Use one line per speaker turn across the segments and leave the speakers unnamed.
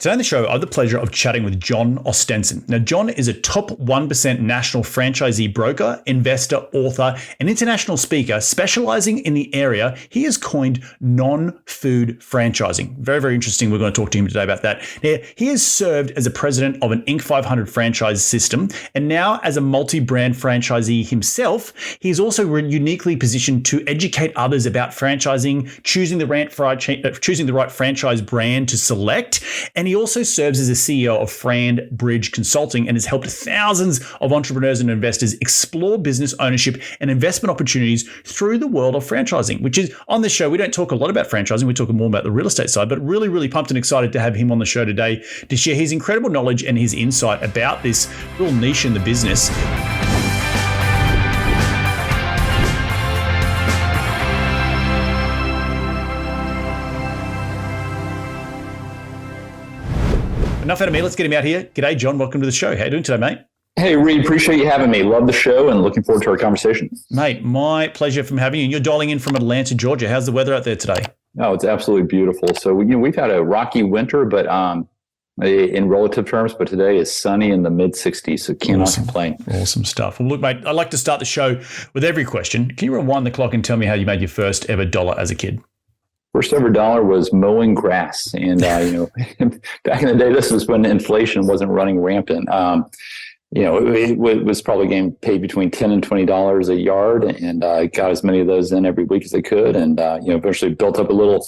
Today on the show, I have the pleasure of chatting with John Ostenson. Now, John is a top 1% national franchisee broker, investor, author, and international speaker specializing in the area he has coined non-food franchising. Very, very interesting. We're going to talk to him today about that. Now, he has served as a president of an Inc. 500 franchise system, and now as a multi-brand franchisee himself, he's also uniquely positioned to educate others about franchising, choosing the right franchise brand to select, and he also serves as a CEO of Frand Bridge Consulting and has helped thousands of entrepreneurs and investors explore business ownership and investment opportunities through the world of franchising, which is on this show. We don't talk a lot about franchising. We talk more about the real estate side, but really, really pumped and excited to have him on the show today to share his incredible knowledge and his insight about this real niche in the business. Enough out of me. Let's get him out here. G'day, John. Welcome to the show. How are you doing today, mate?
Hey, Reed. Appreciate you having me. Love the show and looking forward to our conversation.
Mate, my pleasure from having you. You're dialing in from Atlanta, Georgia. How's the weather out there today?
Oh, it's absolutely beautiful. So, we've had a rocky winter, but in relative terms, but today is sunny in the mid 60s, so cannot complain.
Awesome stuff. Well, look, mate, I like to start the show with every question. Can you rewind the clock and tell me how you made your first ever dollar as a kid?
First ever dollar was mowing grass. And, back in the day, this was when inflation wasn't running rampant. It was probably getting paid between $10 and $20 a yard. And I got as many of those in every week as I could. And, eventually built up a little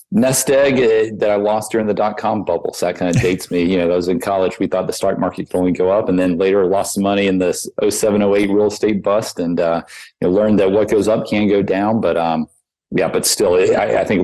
nest egg that I lost during the dot-com bubble. So that kind of dates me. I was in college. We thought the stock market could only go up. And then later lost some money in this 07, 08 real estate bust. And, learned that what goes up can go down. But still, I think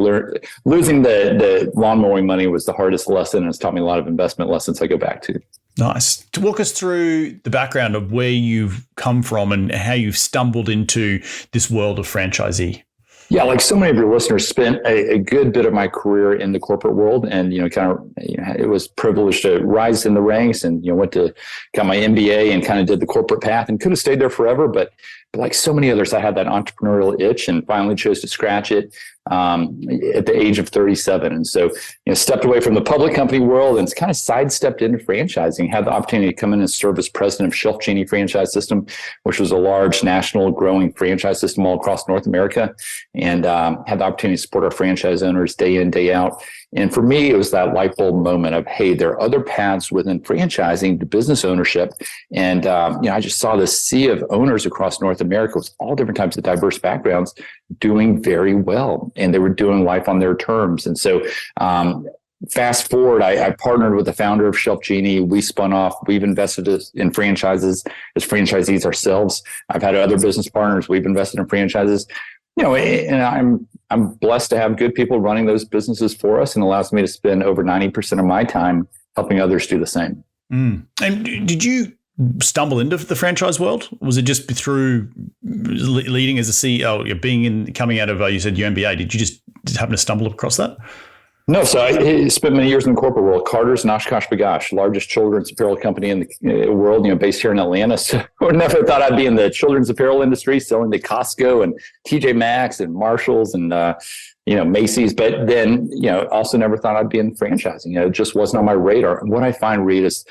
losing the lawn mowing money was the hardest lesson, and it's taught me a lot of investment lessons I go back to.
Nice. To walk us through the background of where you've come from and how you've stumbled into this world of franchisee.
Yeah, like so many of your listeners, spent a good bit of my career in the corporate world, and it was privileged to rise in the ranks, and got my MBA and kind of did the corporate path, and could have stayed there forever, but like so many others, I had that entrepreneurial itch and finally chose to scratch it at the age of 37. And so, stepped away from the public company world and kind of sidestepped into franchising. Had the opportunity to come in and serve as president of Shelf Genie Franchise System, which was a large national growing franchise system all across North America, and had the opportunity to support our franchise owners day in, day out. And for me, it was that light bulb moment of, hey, there are other paths within franchising to business ownership. And, I just saw this sea of owners across North America with all different types of diverse backgrounds doing very well. And they were doing life on their terms. And so, fast forward, I partnered with the founder of Shelf Genie. We spun off. We've invested in franchises as franchisees ourselves. I've had other business partners. We've invested in franchises. And I'm blessed to have good people running those businesses for us, and allows me to spend over 90% of my time helping others do the same.
And did you stumble into the franchise world? Was it just through leading as a CEO, coming out of, you said your MBA? Did you just happen to stumble across that?
No, so I spent many years in the corporate world. Carter's and Oshkosh B'gosh, largest children's apparel company in the world, based here in Atlanta. So I never thought I'd be in the children's apparel industry, selling to Costco and TJ Maxx and Marshalls and Macy's. But then, also never thought I'd be in franchising. It just wasn't on my radar. And what I find, Reed, is,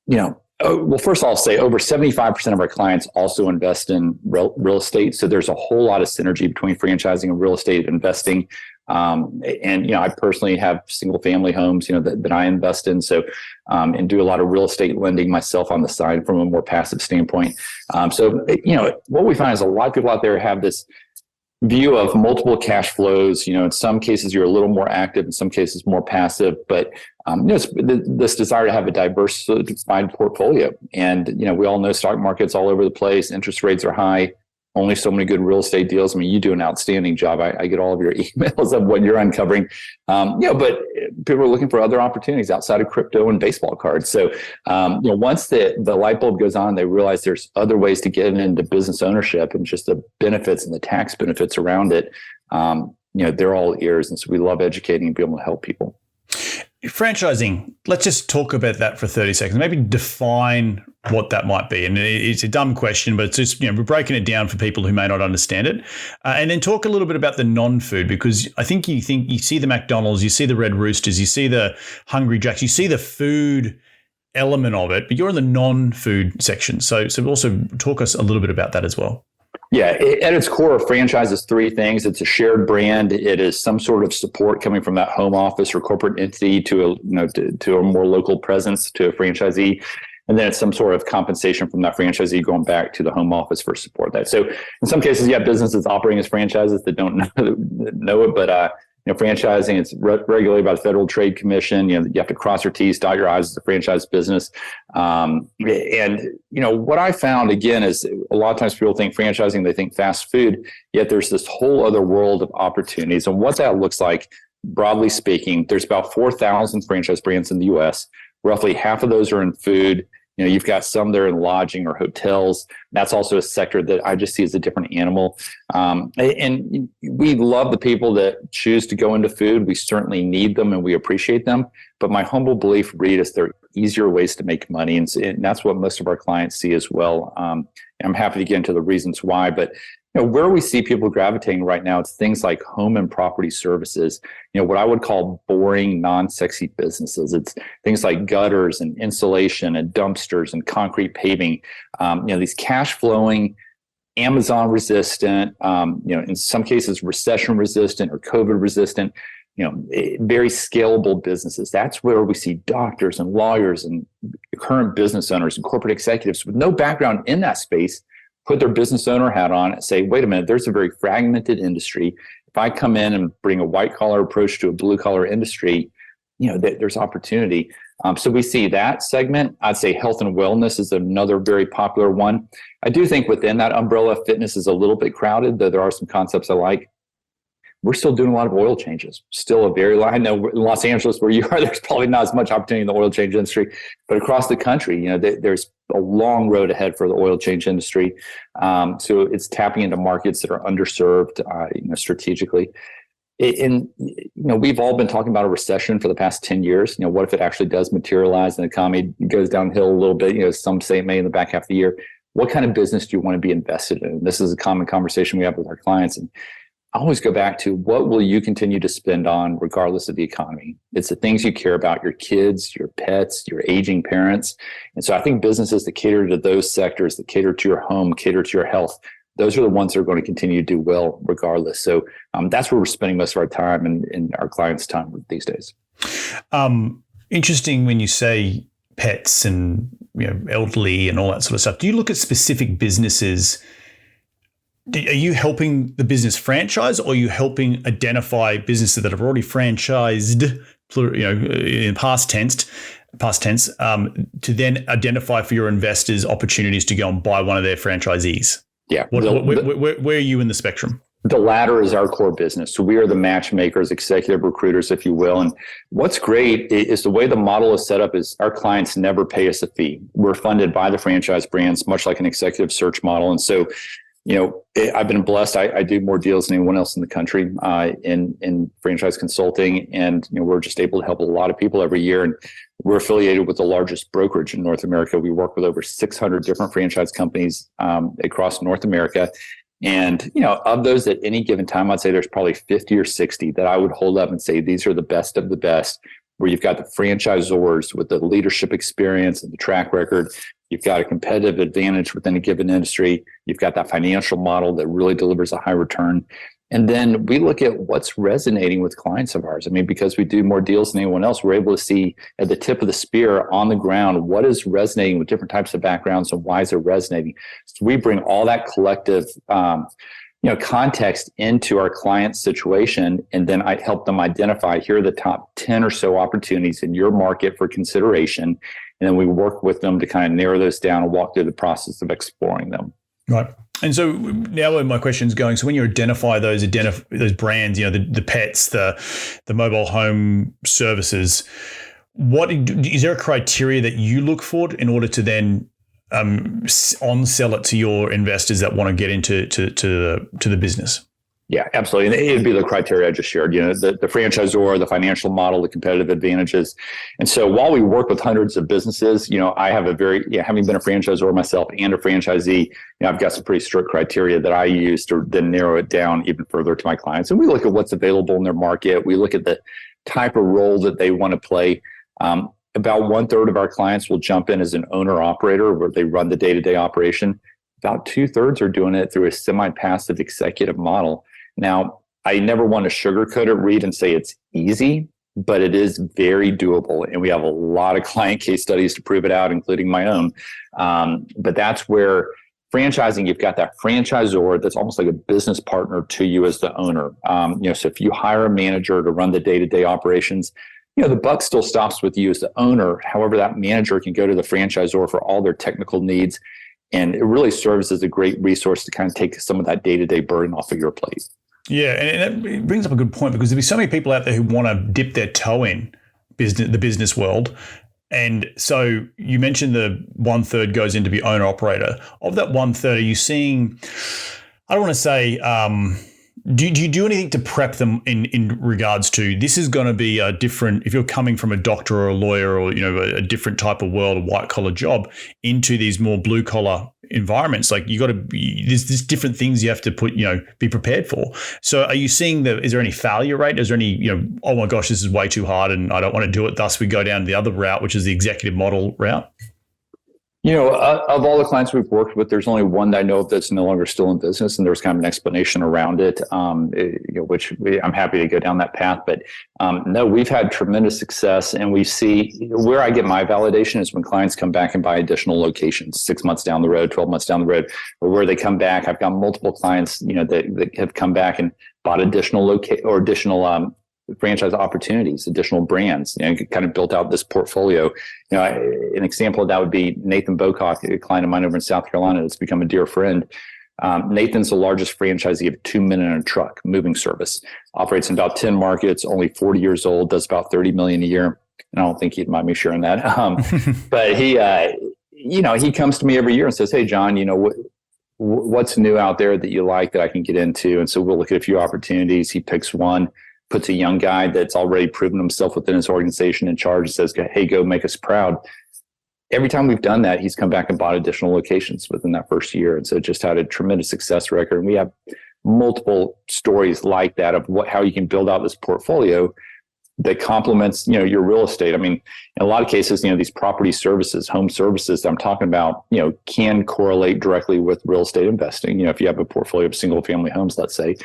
well, first I'll say over 75% of our clients also invest in real estate. So there's a whole lot of synergy between franchising and real estate investing. I personally have single family homes, that I invest in. So, and do a lot of real estate lending myself on the side from a more passive standpoint. What we find is a lot of people out there have this view of multiple cash flows. In some cases you're a little more active, in some cases more passive, but it's this desire to have a diversified portfolio. And, we all know stock markets all over the place. Interest rates are high. Only so many good real estate deals. I mean, you do an outstanding job. I get all of your emails of what you're uncovering. But people are looking for other opportunities outside of crypto and baseball cards. So, once the light bulb goes on, they realize there's other ways to get into business ownership, and just the benefits and the tax benefits around it. They're all ears. And so we love educating and being able to help people.
franchising, let's just talk about that for 30 seconds. Maybe define what that might be. And it's a dumb question, but it's just, we're breaking it down for people who may not understand it. And then talk a little bit about the non-food, because I think you see the McDonald's, you see the Red Roosters, you see the Hungry Jacks, you see the food element of it, but you're in the non-food section. So also talk us a little bit about that as well.
Yeah, at its core, a franchise is three things. It's a shared brand. It is some sort of support coming from that home office or corporate entity to a more local presence to a franchisee. And then it's some sort of compensation from that franchisee going back to the home office for support that. So in some cases, you have businesses operating as franchises that don't know it, but franchising, it's regulated by the Federal Trade Commission. You have to cross your T's, dot your I's as a franchise business. What I found, again, is a lot of times people think franchising, they think fast food, yet there's this whole other world of opportunities. And what that looks like, broadly speaking, there's about 4,000 franchise brands in the U.S. Roughly half of those are in food. You've got some that are in lodging or hotels. That's also a sector that I just see as a different animal. And we love the people that choose to go into food. We certainly need them and we appreciate them. But my humble belief, Reed, is there are easier ways to make money. And that's what most of our clients see as well. And I'm happy to get into the reasons why. But where we see people gravitating right now, it's things like home and property services, what I would call boring, non-sexy businesses. It's things like gutters and insulation and dumpsters and concrete paving, these cash flowing, Amazon resistant, in some cases recession resistant or COVID resistant, very scalable businesses. That's where we see doctors and lawyers and current business owners and corporate executives with no background in that space put their business owner hat on and say, wait a minute, there's a very fragmented industry. If I come in and bring a white collar approach to a blue collar industry, there's opportunity. So we see that segment. I'd say health and wellness is another very popular one. I do think within that umbrella, fitness is a little bit crowded, though there are some concepts I like. We're still doing a lot of oil changes. Still a very, I know in Los Angeles where you are, there's probably not as much opportunity in the oil change industry, but across the country, there's a long road ahead for the oil change industry. So it's tapping into markets that are underserved, strategically. We've all been talking about a recession for the past 10 years. What if it actually does materialize and the economy goes downhill a little bit? Some say it may in the back half of the year. What kind of business do you want to be invested in? This is a common conversation we have with our clients. And I always go back to what will you continue to spend on regardless of the economy? It's the things you care about, your kids, your pets, your aging parents. And so I think businesses that cater to those sectors, that cater to your home, cater to your health, those are the ones that are going to continue to do well regardless. So that's where we're spending most of our time and our clients' time these days.
Interesting when you say pets and elderly and all that sort of stuff. Do you look at specific businesses? Are you helping the business franchise, or are you helping identify businesses that have already franchised, in past tense, to then identify for your investors opportunities to go and buy one of their franchisees?
Yeah.
Where are you in the spectrum?
The latter is our core business. So we are the matchmakers, executive recruiters, if you will. And what's great is the way the model is set up is our clients never pay us a fee. We're funded by the franchise brands, much like an executive search model. And so I've been blessed. I do more deals than anyone else in the country in franchise consulting. And, we're just able to help a lot of people every year. And we're affiliated with the largest brokerage in North America. We work with over 600 different franchise companies across North America. And, of those at any given time, I'd say there's probably 50 or 60 that I would hold up and say, these are the best of the best, where you've got the franchisors with the leadership experience and the track record. You've got a competitive advantage within a given industry. You've got that financial model that really delivers a high return. And then we look at what's resonating with clients of ours. I mean, because we do more deals than anyone else, we're able to see at the tip of the spear on the ground, what is resonating with different types of backgrounds and why is it resonating? So we bring all that collective context into our client's situation, and then I help them identify, here are the top 10 or so opportunities in your market for consideration. And then we work with them to kind of narrow those down and walk through the process of exploring them.
Right. And so now where my question's going, so when you identify those brands, the pets, the mobile home services, is there a criteria that you look for in order to then on-sell it to your investors that want to get into to the business?
Yeah, absolutely. And it'd be the criteria I just shared, the franchisor, the financial model, the competitive advantages. And so while we work with hundreds of businesses, I have having been a franchisor myself and a franchisee, I've got some pretty strict criteria that I use to then narrow it down even further to my clients. And we look at what's available in their market. We look at the type of role that they want to play. About 1/3 of our clients will jump in as an owner operator where they run the day-to-day operation. About 2/3 are doing it through a semi-passive executive model. Now, I never want to sugarcoat it, Reed, and say it's easy, but it is very doable. And we have a lot of client case studies to prove it out, including my own. But that's where franchising, you've got that franchisor that's almost like a business partner to you as the owner. So if you hire a manager to run the day-to-day operations, the buck still stops with you as the owner. However, that manager can go to the franchisor for all their technical needs. And it really serves as a great resource to kind of take some of that day-to-day burden off of your plate.
Yeah, and it brings up a good point because there'll be so many people out there who want to dip their toe in the business world. And so you mentioned the 1/3 goes into the owner operator. Of that 1/3, are you seeing, I don't want to say, do you do anything to prep them in regards to this is going to be a different, if you're coming from a doctor or a lawyer or, a different type of world, a white collar job into these more blue collar environments, like you got to be, there's different things you have to put, be prepared for. So are you seeing is there any failure rate? Is there any, oh my gosh, this is way too hard and I don't want to do it. Thus we go down the other route, which is the executive model route?
Of all the clients we've worked with, there's only one that I know of that's no longer still in business, and there's kind of an explanation around it, which I'm happy to go down that path. But no, we've had tremendous success, and we see where I get my validation is when clients come back and buy additional locations 6 months down the road, 12 months down the road, or where they come back. I've got multiple clients, that have come back and bought additional franchise opportunities, additional brands, kind of built out this portfolio. An example of that would be Nathan Bocock, a client of mine over in South Carolina that's become a dear friend. Nathan's the largest franchisee of 2 Men in a Truck moving service, operates in about 10 markets, only 40 years old, does about $30 million a year. And I don't think he'd mind me sharing that. But he comes to me every year and says, "Hey, John, what's new out there that you like that I can get into?" And so we'll look at a few opportunities. He picks one, puts a young guy that's already proven himself within his organization in charge, and says, "Hey, go make us proud." Every time we've done that, he's come back and bought additional locations within that first year. And so just had a tremendous success record. And we have multiple stories like that of how you can build out this portfolio that complements, your real estate. I mean, in a lot of cases, these property services, home services that I'm talking about, can correlate directly with real estate investing. If you have a portfolio of single family homes, let's say,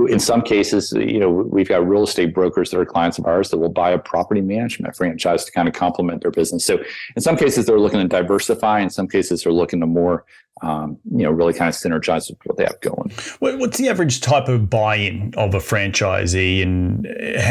in some cases, we've got real estate brokers that are clients of ours that will buy a property management franchise to kind of complement their business. So in some cases, they're looking to diversify. In some cases, they're looking to more, really kind of synergize with what they have going.
What's the average type of buy-in of a franchisee, and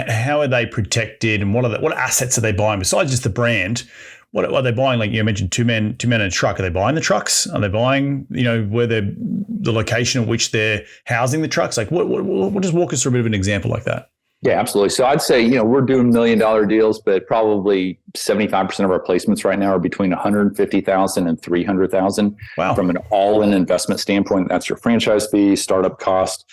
how are they protected, and what assets are they buying besides just the brand? What are they buying? Like you mentioned, two men in a truck. Are they buying the trucks? Are they buying, where the location at which they're housing the trucks? Like, what just walk us through a bit of an example like that?
Yeah, absolutely. So I'd say, we're doing $1 million deals, but probably 75% of our placements right now are between $150,000 and $300,000.
Wow. From
an all-in investment standpoint, that's your franchise fee, startup cost,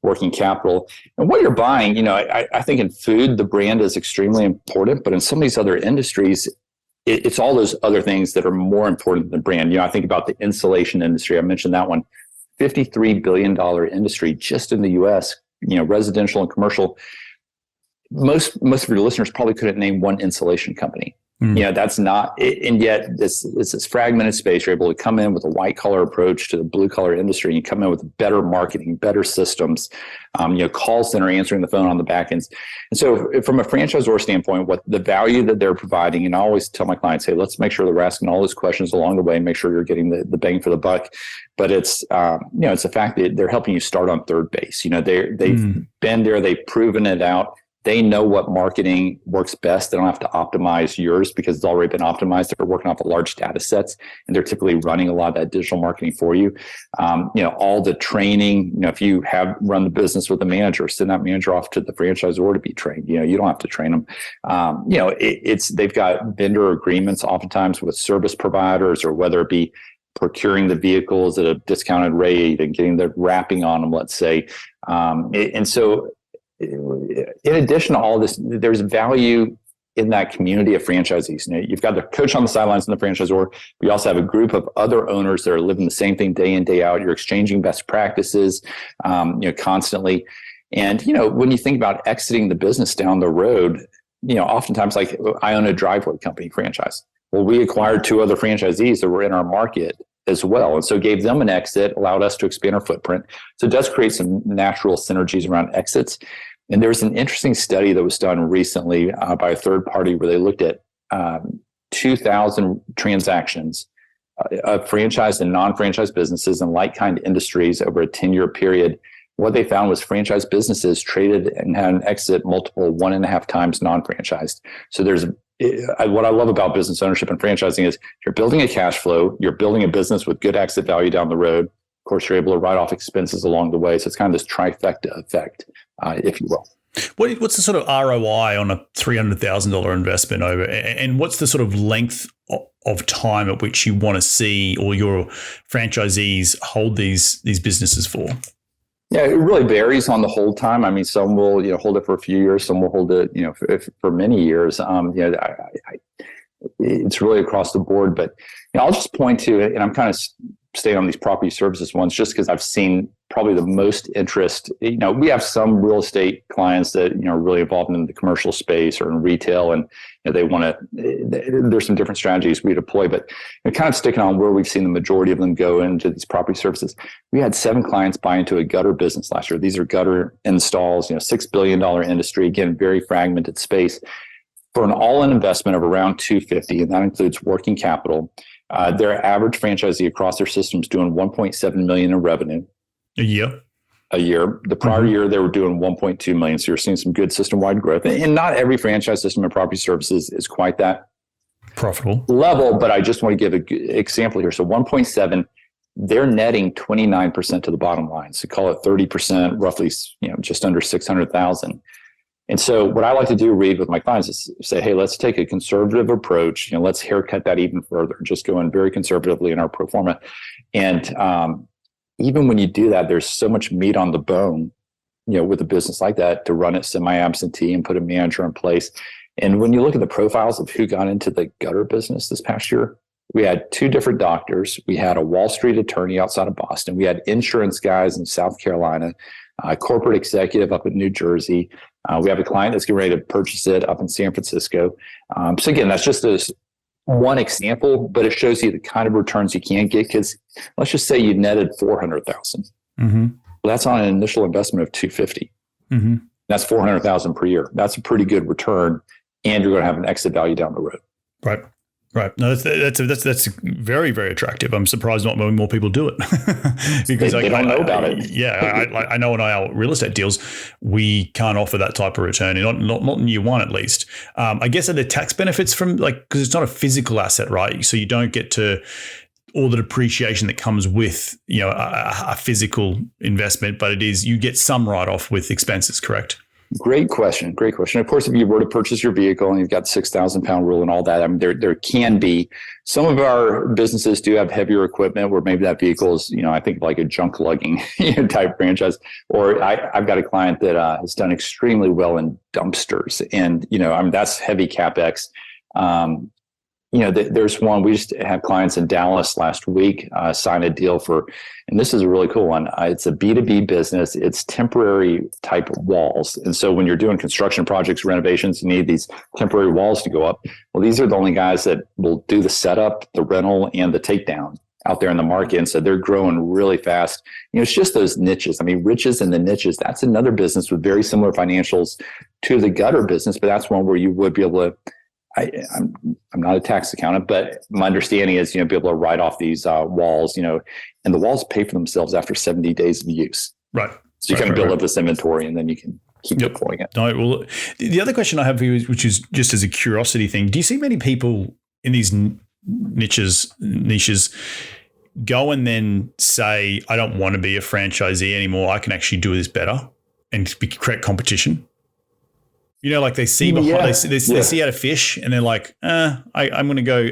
working capital. And what you're buying, I think in food, the brand is extremely important, but in some of these other industries, it's all those other things that are more important than the brand. I think about the insulation industry. I mentioned that one, $53 billion industry just in the US, residential and commercial. Most of your listeners probably couldn't name one insulation company. That's not, and yet this fragmented space. You're able to come in with a white collar approach to the blue collar industry. And you come in with better marketing, better systems, call center answering the phone on the back ends. And so from a franchisor standpoint, what the value that they're providing, and I always tell my clients, hey, let's make sure that we're asking all those questions along the way and make sure you're getting the bang for the buck. But it's, it's the fact that they're helping you start on third base. They've been there, they've proven it out. They know what marketing works best. They don't have to optimize yours because it's already been optimized. They're working off of large data sets, and they're typically running a lot of that digital marketing for you. All the training, if you have run the business with a manager, send that manager off to the franchisor to be trained. You don't have to train them. They've got vendor agreements oftentimes with service providers, or whether it be procuring the vehicles at a discounted rate and getting the wrapping on them, let's say. And so in addition to all this, there's value in that community of franchisees. You've got the coach on the sidelines in the franchisor. We also have a group of other owners that are living the same thing day in, day out. You're exchanging best practices, constantly. And, when you think about exiting the business down the road, oftentimes, like, I own a driveway company franchise. Well, we acquired 2 other franchisees that were in our market as well. And so gave them an exit, allowed us to expand our footprint. So it does create some natural synergies around exits. And there was an interesting study that was done recently by a third party where they looked at 2,000 transactions of franchise and non-franchise businesses in like-kind industries over a 10-year period. What they found was franchise businesses traded and had an exit multiple 1.5 times non-franchised. So what I love about business ownership and franchising is you're building a cash flow, you're building a business with good exit value down the road. Of course, you're able to write off expenses along the way. So it's kind of this trifecta effect, if you will.
What's the sort of ROI on a $300,000 investment over, and what's the sort of length of time at which you want to see or your franchisees hold these businesses for?
Yeah, it really varies on the hold time. I mean, some will hold it for a few years, some will hold it for many years. It's really across the board. But I'll just point to it, and I'm kind of staying on these property services ones just because I've seen probably the most interest. We have some real estate clients that are really involved in the commercial space or in retail, and they want to. There's some different strategies we deploy, but kind of sticking on where we've seen the majority of them go into these property services. We had 7 clients buy into a gutter business last year. These are gutter installs. $6 billion industry, again, very fragmented space. For an all-in investment of around $250, and that includes working capital. Their average franchisee across their systems doing $1.7 million in revenue
a year.
The prior year, they were doing $1.2 million. So you're seeing some good system-wide growth. And not every franchise system in property services is quite that
profitable
level, but I just want to give an example here. So 1.7, they're netting 29% to the bottom line. So call it 30%, roughly, just under 600,000. And so what I like to do, Reed, with my clients is say, hey, let's take a conservative approach. Let's haircut that even further, just go in very conservatively in our pro forma. And even when you do that, there's so much meat on the bone, with a business like that to run it semi-absentee and put a manager in place. And when you look at the profiles of who got into the gutter business this past year, we had 2 different doctors. We had a Wall Street attorney outside of Boston. We had insurance guys in South Carolina, a corporate executive up in New Jersey. We have a client that's getting ready to purchase it up in San Francisco. So again, that's just one example, but it shows you the kind of returns you can get. Because let's just say you netted 400,000.
Mm-hmm.
Well, that's on an initial investment of 250.
Mm-hmm.
That's 400,000 per year. That's a pretty good return, and you're going to have an exit value down the road.
Right. No, that's very, very attractive. I'm surprised not more people do it because
they don't know about it.
Yeah, I know in our real estate deals we can't offer that type of return, not in year one at least. I guess are there tax benefits from because it's not a physical asset, right? So you don't get to all the depreciation that comes with a physical investment, but you get some write off with expenses, correct?
Great question. Of course, if you were to purchase your vehicle and you've got 6,000 pound rule and all that, I mean, there can be some of our businesses do have heavier equipment where maybe that vehicle is, I think like a junk lugging type franchise. Or I've got a client that has done extremely well in dumpsters, and I mean that's heavy capex. There's one, we just had clients in Dallas last week sign a deal for, and this is a really cool one. It's a B2B business. It's temporary type walls. And so when you're doing construction projects, renovations, you need these temporary walls to go up. Well, these are the only guys that will do the setup, the rental, and the takedown out there in the market. And so they're growing really fast. It's just those niches. I mean, riches in the niches, that's another business with very similar financials to the gutter business, but that's one where you would be able to, I'm not a tax accountant, but my understanding is, be able to write off these walls, and the walls pay for themselves after 70 days of use.
Right.
So you kind of build up this inventory and then you can keep deploying it.
No, well, the other question I have for you, which is just as a curiosity thing, do you see many people in these niches go and then say, I don't want to be a franchisee anymore. I can actually do this better and create competition? Like they see behind, they see how to fish, and they're like, I'm going to go.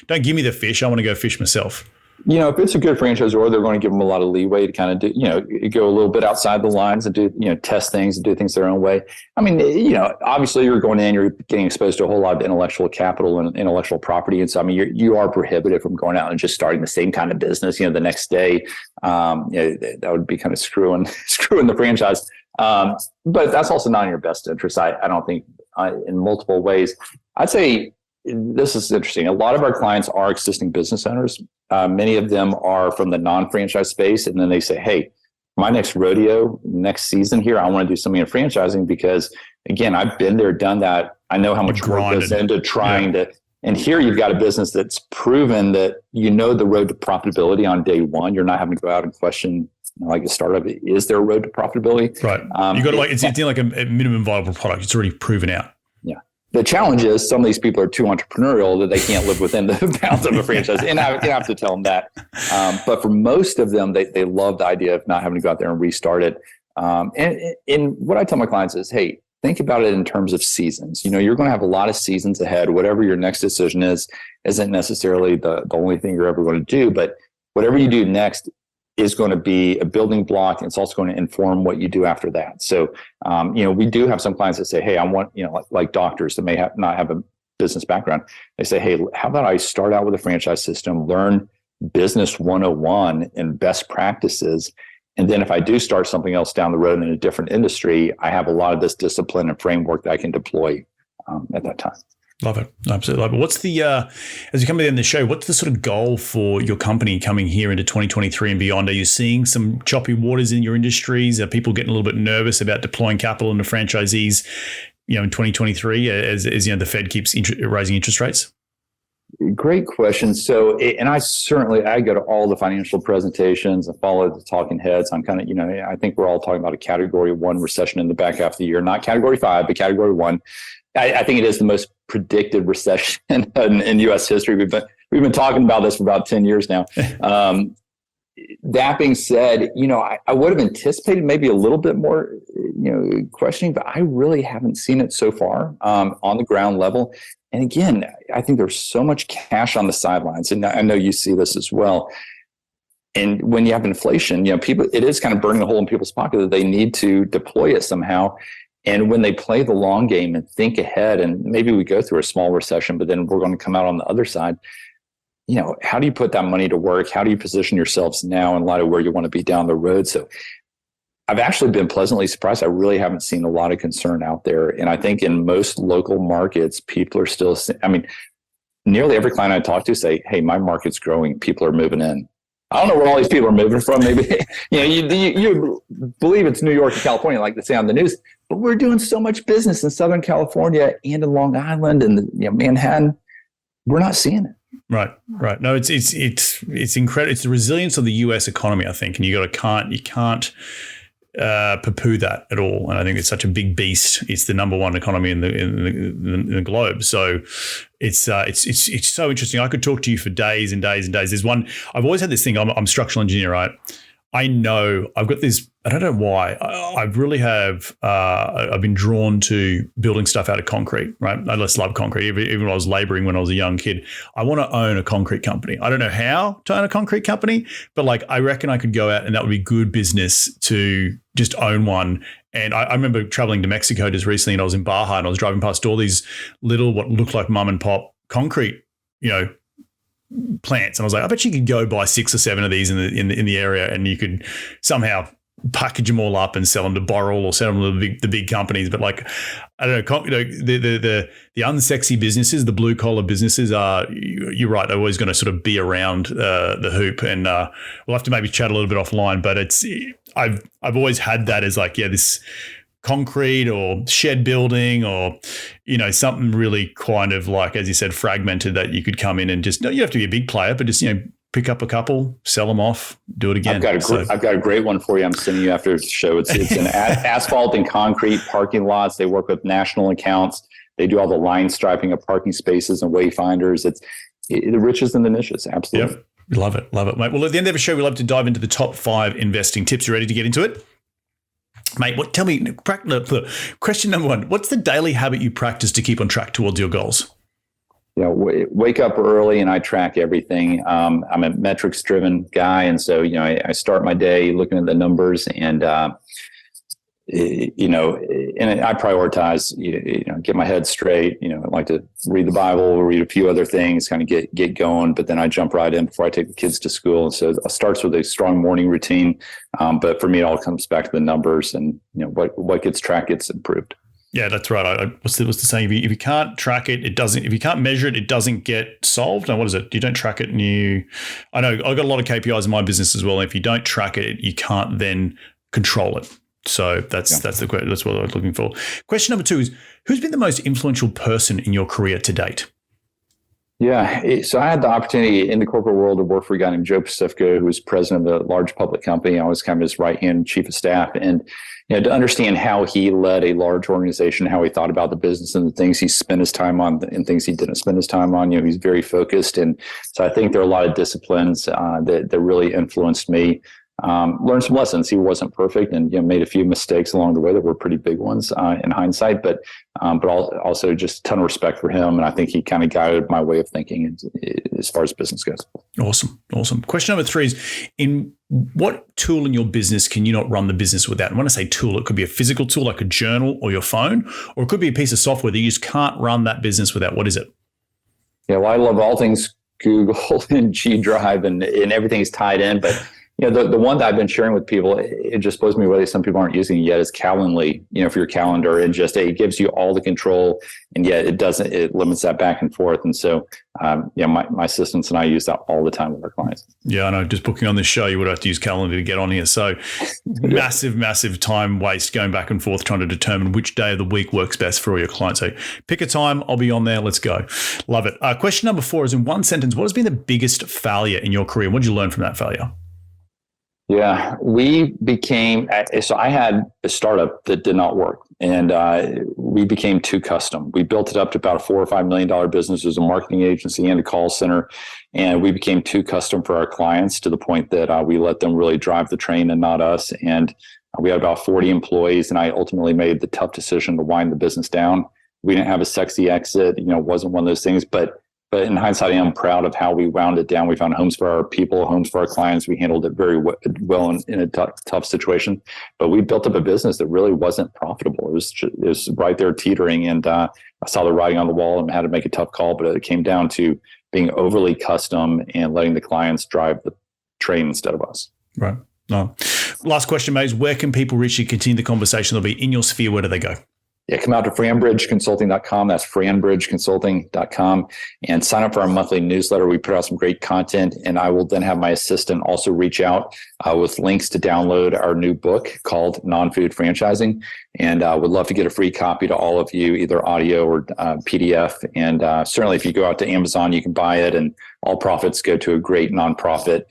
Don't give me the fish. I want to go fish myself.
If it's a good franchisor, they're going to give them a lot of leeway to kind of do, go a little bit outside the lines and do, test things and do things their own way. I mean, obviously you're going in, you're getting exposed to a whole lot of intellectual capital and intellectual property. And so, I mean, you are prohibited from going out and just starting the same kind of business, the next day. That would be kind of screwing the franchise. But that's also not in your best interest. I don't think in multiple ways. I'd say this is interesting. A lot of our clients are existing business owners. Many of them are from the non-franchise space. And then they say, hey, my next rodeo, next season here, I want to do something in franchising because, again, I've been there, done that. I know how much work goes into trying to. And here you've got a business that's proven that the road to profitability on day one. You're not having to go out and question, like a startup, is there a road to profitability?
Right. You got to it's like a minimum viable product. It's already proven out.
Yeah. The challenge is some of these people are too entrepreneurial that they can't live within the bounds of a franchise. And I have to tell them that. But for most of them, they love the idea of not having to go out there and restart it. And what I tell my clients is, hey, think about it in terms of seasons. You're going to have a lot of seasons ahead. Whatever your next decision isn't necessarily the only thing you're ever going to do. But whatever you do next is going to be a building block. And it's also going to inform what you do after that. So, we do have some clients that say, hey, I want, like doctors that may not have a business background. They say, hey, how about I start out with a franchise system, learn business 101 and best practices. And then if I do start something else down the road in a different industry, I have a lot of this discipline and framework that I can deploy at that time.
Love it. Absolutely love it. What's the, as you come to the end of the show, what's the sort of goal for your company coming here into 2023 and beyond? Are you seeing some choppy waters in your industries? Are people getting a little bit nervous about deploying capital into franchisees, in 2023 as the Fed keeps raising interest rates?
Great question. So, and I go to all the financial presentations and follow the talking heads. I'm kind of, I think we're all talking about a category 1 recession in the back half of the year, not category 5, but category 1. I think it is the most predicted recession in U.S. history. We've been talking about this for about 10 years now. That being said, I would have anticipated maybe a little bit more, questioning, but I really haven't seen it so far on the ground level. And again, I think there's so much cash on the sidelines, and I know you see this as well. And when you have inflation, people, it is kind of burning a hole in people's pocket that they need to deploy it somehow. And when they play the long game and think ahead, and maybe we go through a small recession, but then we're going to come out on the other side, how do you put that money to work? How do you position yourselves now in light of where you want to be down the road? So I've actually been pleasantly surprised. I really haven't seen a lot of concern out there. And I think in most local markets, people are still, nearly every client I talk to say, hey, my market's growing. People are moving in. I don't know where all these people are moving from. Maybe, you believe it's New York and California, like they say on the news, but we're doing so much business in Southern California and in Long Island and Manhattan. We're not seeing it.
Right. No, it's incredible. It's the resilience of the U.S. economy, I think, and you can't poo-poo that at all. And I think it's such a big beast. It's the number one economy in the globe. So it's so interesting. I could talk to you for days and days and days. There's one. I've always had this thing. I'm a structural engineer, right? I know I've got this. I don't know why. I really have. I've been drawn to building stuff out of concrete, right? I just love concrete. Even when I was laboring when I was a young kid, I want to own a concrete company. I don't know how to own a concrete company, but I reckon I could go out and that would be good business to just own one. And I remember traveling to Mexico just recently, and I was in Baja, and I was driving past all these little what looked like mum and pop concrete, plants, and I was like, I bet you could go buy 6 or 7 of these in the area, and you could somehow package them all up and sell them to Boral or sell them to the big companies. But I don't know, the unsexy businesses, the blue collar businesses are, you're right, they're always going to sort of be around the hoop, and we'll have to maybe chat a little bit offline. But I've always had that as this concrete or shed building or, something really kind of as you said, fragmented, that you could come in and just, you have to be a big player, but just, pick up a couple, sell them off, do it again.
I've got a great one for you. I'm sending you after the show. It's an asphalt and concrete parking lots. They work with national accounts. They do all the line striping of parking spaces and wayfinders. It's the riches and the niches. Absolutely.
Yep. Love it, mate. Well, at the end of the show, we love to dive into the top 5 investing tips. You ready to get into it? Mate, tell me, question number 1, what's the daily habit you practice to keep on track towards your goals?
wake up early and I track everything. I'm a metrics driven guy. And so, I start my day looking at the numbers and, and I prioritize, get my head straight. I like to read the Bible, read a few other things, kind of get going, but then I jump right in before I take the kids to school. And so it starts with a strong morning routine. But for me, it all comes back to the numbers and, what gets tracked gets improved.
Yeah, that's right. What's the saying? If you can't track it, it doesn't. If you can't measure it, it doesn't get solved. And what is it? You don't track it, and I know I've got a lot of KPIs in my business as well. And if you don't track it, you can't then control it. So that's what I was looking for. Question number 2 is: who's been the most influential person in your career to date?
Yeah, so I had the opportunity in the corporate world to work for a guy named Joe Pacifico, who was president of a large public company. I was kind of his right-hand chief of staff. And to understand how he led a large organization, how he thought about the business and the things he spent his time on and things he didn't spend his time on, he's very focused. And so I think there are a lot of disciplines that really influenced me. Learned some lessons. He wasn't perfect and made a few mistakes along the way that were pretty big ones in hindsight, but also just a ton of respect for him. And I think he kind of guided my way of thinking as far as business goes. Awesome. Question number 3 is: in what tool in your business can you not run the business without? And when I say tool, it could be a physical tool like a journal or your phone, or it could be a piece of software that you just can't run that business without. What is it? Yeah, well, I love all things Google and G Drive and everything's tied in, but the one that I've been sharing with people, it just blows me away. Some people aren't using it yet. Is Calendly, for your calendar. It gives you all the control, and yet it limits that back and forth. And so, my assistants and I use that all the time with our clients. Yeah, I know. Just booking on this show, you would have to use Calendly to get on here. So massive time waste going back and forth trying to determine which day of the week works best for all your clients. So pick a time. I'll be on there. Let's go. Love it. Question number 4 is: in one sentence, what has been the biggest failure in your career? What did you learn from that failure? Yeah, so I had a startup that did not work, and we became too custom. We built it up to about a $4 or $5 million business as a marketing agency and a call center, and we became too custom for our clients to the point that we let them really drive the train and not us. And we had about 40 employees, and I ultimately made the tough decision to wind the business down. We didn't have a sexy exit, it wasn't one of those things, but in hindsight, I am proud of how we wound it down. We found homes for our people, homes for our clients. We handled it very well in a tough situation. But we built up a business that really wasn't profitable. It was right there teetering. And I saw the writing on the wall and had to make a tough call. But it came down to being overly custom and letting the clients drive the train instead of us. Right. No. Last question, mate, is where can people reach you, continue the conversation? They'll be in your sphere. Where do they go? Yeah, come out to FranBridgeConsulting.com. That's FranBridgeConsulting.com, and sign up for our monthly newsletter. We put out some great content, and I will then have my assistant also reach out with links to download our new book called Non-Food Franchising. And would love to get a free copy to all of you, either audio or PDF. And certainly if you go out to Amazon, you can buy it, and all profits go to a great nonprofit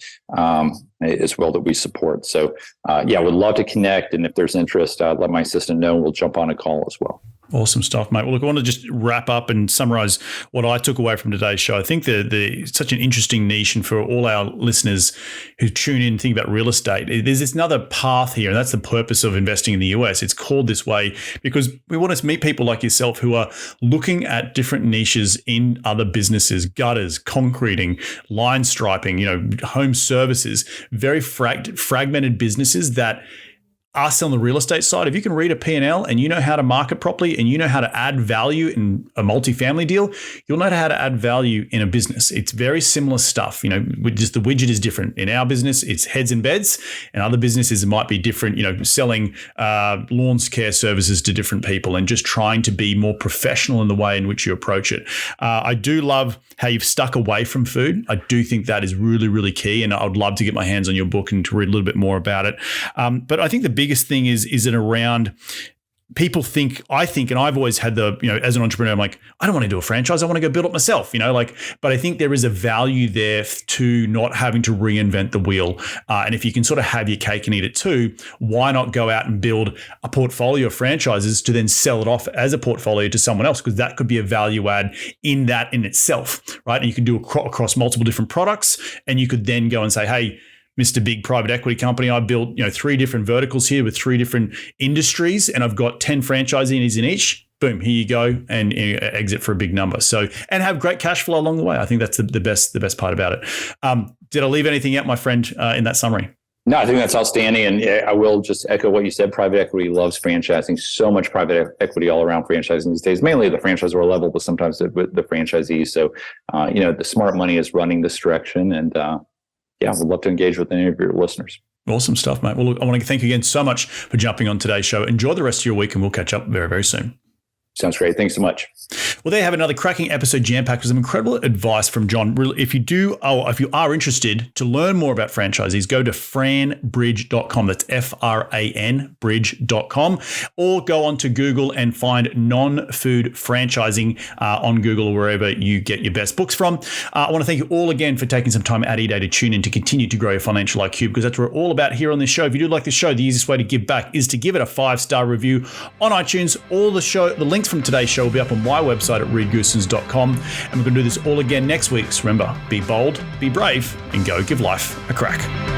as well that we support. So would love to connect. And if there's interest, let my assistant know, and we'll jump on a call as well. Awesome stuff, mate. Well, look, I want to just wrap up and summarize what I took away from today's show. I think it's such an interesting niche, and for all our listeners who tune in and think about real estate, there's this another path here, and that's the purpose of investing in the US. It's called this way because we want to meet people like yourself who are looking at different niches in other businesses: gutters, concreting, line striping, home services, very fragmented businesses that us on the real estate side, if you can read a P&L and you know how to market properly and you know how to add value in a multifamily deal, you'll know how to add value in a business. It's very similar stuff. Just the widget is different. In our business, it's heads and beds, and other businesses, it might be different, selling lawn care services to different people and just trying to be more professional in the way in which you approach it. I do love how you've stuck away from food. I do think that is really, really key. And I'd love to get my hands on your book and to read a little bit more about it. But I think the biggest thing is it around people think, and I've always had as an entrepreneur, I'm like, I don't want to do a franchise. I want to go build it myself, but I think there is a value there to not having to reinvent the wheel. And if you can sort of have your cake and eat it too, why not go out and build a portfolio of franchises to then sell it off as a portfolio to someone else? Because that could be a value add in itself, right? And you can do it across multiple different products, and you could then go and say, hey, Mr. Big private equity company, I built 3 different verticals here with 3 different industries, and I've got 10 franchisees in each.
boom, here you go, and exit for a big number. So, and have great cash flow along the way. I think that's the best part about it. Did I leave anything out, my friend, in that summary?
No, I think that's outstanding. And I will just echo what you said. Private equity loves franchising. So much private equity all around franchising these days, mainly at the franchisor level, but sometimes with the franchisees. So, the smart money is running this direction. And would love to engage with any of your listeners.
Awesome stuff, mate. Well, look, I want to thank you again so much for jumping on today's show. Enjoy the rest of your week, and we'll catch up very, very soon.
Sounds great. Thanks so much.
Well, there you have another cracking episode jam-packed with some incredible advice from John. Really, if you are interested to learn more about franchisees, go to franbridge.com. That's FRAN bridge.com, or go on to Google and find non-food franchising on Google or wherever you get your best books from. I want to thank you all again for taking some time out of your day to tune in to continue to grow your financial IQ, because that's what we're all about here on this show. If you do like the show, the easiest way to give back is to give it a 5-star review on iTunes. All the links from today's show will be up on my website at reedgoosens.com. And we're going to do this all again next week. So remember, be bold, be brave, and go give life a crack.